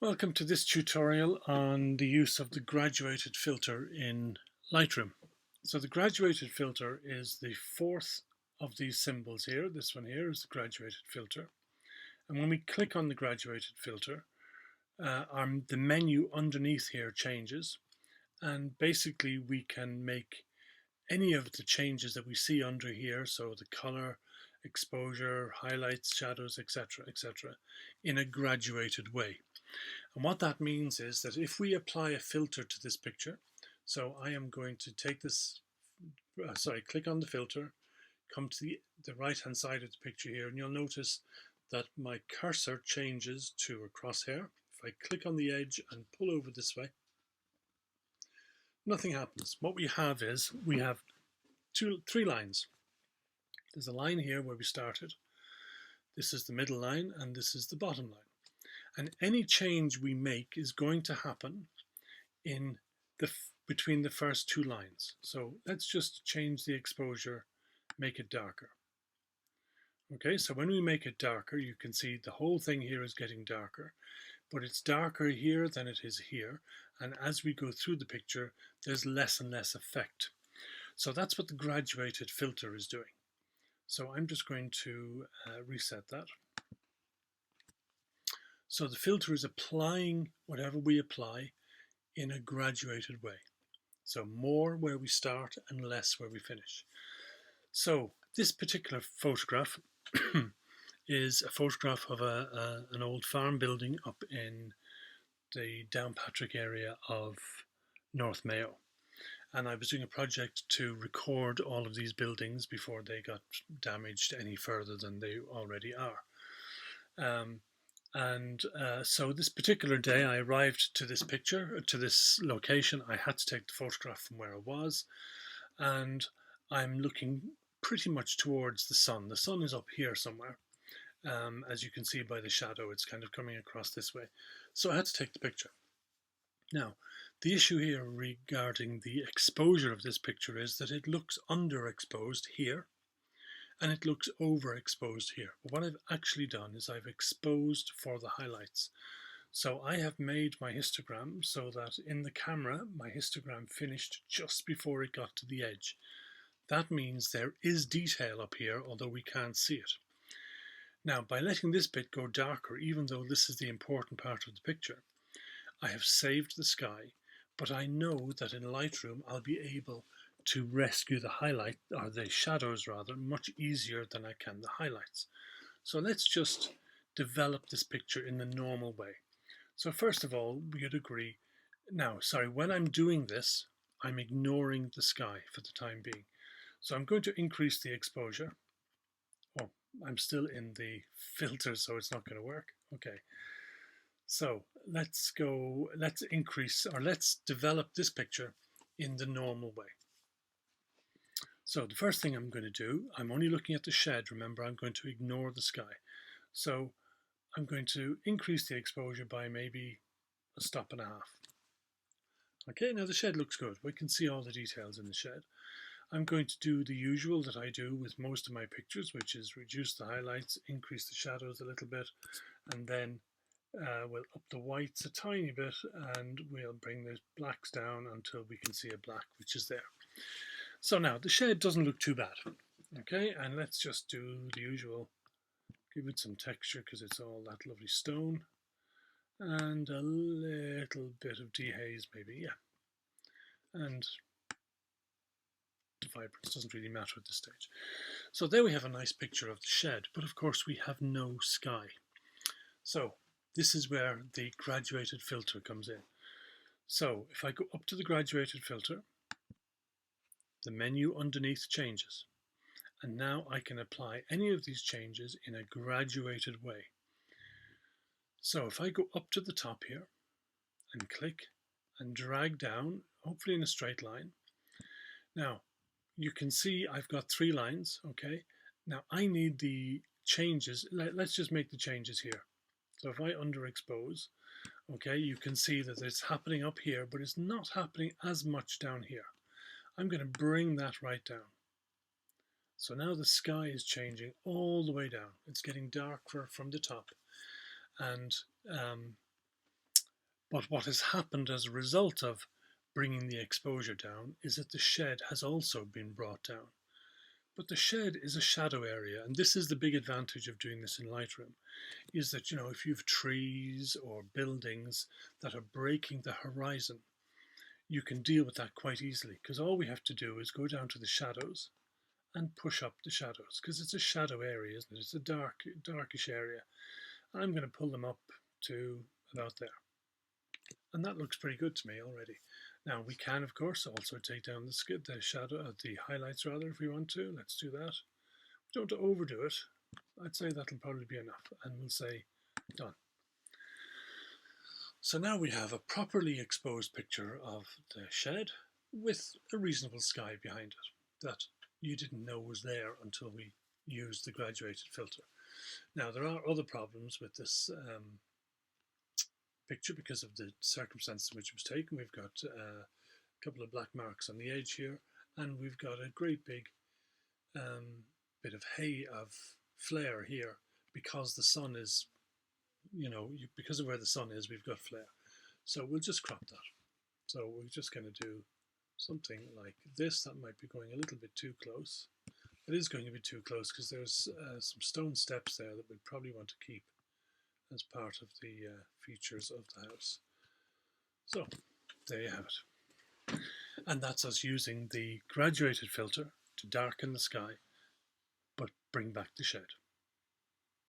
Welcome to this tutorial on the use of the graduated filter in Lightroom. So the graduated filter is the fourth of these symbols here. This one here is the graduated filter. And when we click on the graduated filter, the menu underneath here changes. And basically we can make any of the changes that we see under here, so the color, exposure, highlights, shadows, etc., etc., in a graduated way. And what that means is that if we apply a filter to this picture, so I am going to take this, click on the filter, come to the right hand side of the picture here, and you'll notice that my cursor changes to a crosshair. If I click on the edge and pull over this way, nothing happens. What we have is we have three lines. There's a line here where we started. This is the middle line and this is the bottom line. And any change we make is going to happen in between the first two lines. So let's just change the exposure, make it darker. Okay, so when we make it darker, you can see the whole thing here is getting darker, but it's darker here than it is here. And as we go through the picture, there's less and less effect. So that's what the graduated filter is doing. So I'm just going to reset that. So the filter is applying whatever we apply in a graduated way. So more where we start and less where we finish. So this particular photograph is a photograph of an old farm building up in the Downpatrick area of North Mayo. And I was doing a project to record all of these buildings before they got damaged any further than they already are. So this particular day I arrived to this picture, to this location. I had to take the photograph from where I was, and I'm looking pretty much towards the sun. The sun is up here somewhere. As you can see by the shadow, it's kind of coming across this way. So I had to take the picture. Now, the issue here regarding the exposure of this picture is that it looks underexposed here and it looks overexposed here. But what I've actually done is I've exposed for the highlights. So I have made my histogram so that in the camera, my histogram finished just before it got to the edge. That means there is detail up here, although we can't see it. Now, by letting this bit go darker, even though this is the important part of the picture, I have saved the sky, but I know that in Lightroom I'll be able to rescue the highlight, or the shadows rather, much easier than I can the highlights. So let's just develop this picture in the normal way. So first of all, we would agree, when I'm doing this, I'm ignoring the sky for the time being. So I'm going to increase the exposure. Oh, I'm still in the filter, so it's not going to work. Okay. So let's develop this picture in the normal way. So the first thing I'm going to do, I'm only looking at the shed. Remember, I'm going to ignore the sky. So I'm going to increase the exposure by maybe a stop and a half. Okay, now the shed looks good. We can see all the details in the shed. I'm going to do the usual that I do with most of my pictures, which is reduce the highlights, increase the shadows a little bit, and then we'll up the whites a tiny bit, and we'll bring the blacks down until we can see a black which is there. So now the shed doesn't look too bad. Okay, and let's just do the usual, give it some texture because it's all that lovely stone, and a little bit of dehaze maybe, yeah. And the vibrance doesn't really matter at this stage. So there we have a nice picture of the shed, but of course we have no sky. So this is where the graduated filter comes in. So if I go up to the graduated filter, the menu underneath changes. And now I can apply any of these changes in a graduated way. So if I go up to the top here and click and drag down, hopefully in a straight line. Now you can see I've got three lines, okay? Now I need the changes. Let's just make the changes here. So if I underexpose, okay, you can see that it's happening up here, but it's not happening as much down here. I'm going to bring that right down. So now the sky is changing all the way down. It's getting darker from the top. And But what has happened as a result of bringing the exposure down is that the shed has also been brought down. But the shed is a shadow area, and this is the big advantage of doing this in Lightroom, is that, you know, if you have trees or buildings that are breaking the horizon, you can deal with that quite easily, because all we have to do is go down to the shadows and push up the shadows, because it's a shadow area, isn't it? It's a darkish area. I'm going to pull them up to about there. And that looks pretty good to me already. Now we can, of course, also take down the shadow, the highlights rather, if we want to. Let's do that. We don't overdo it. I'd say that'll probably be enough, and we'll say done. So now we have a properly exposed picture of the shed with a reasonable sky behind it that you didn't know was there until we used the graduated filter. Now there are other problems with this picture because of the circumstances in which it was taken. We've got a couple of black marks on the edge here, and we've got a great big bit of flare here because the sun is, you know, because of where the sun is, we've got flare. So we'll just crop that. So we're just going to do something like this. That might be going a little bit too close. It is going to be too close because there's some stone steps there that we'd probably want to keep as part of the features of the house. So there you have it. And that's us using the graduated filter to darken the sky but bring back the shed.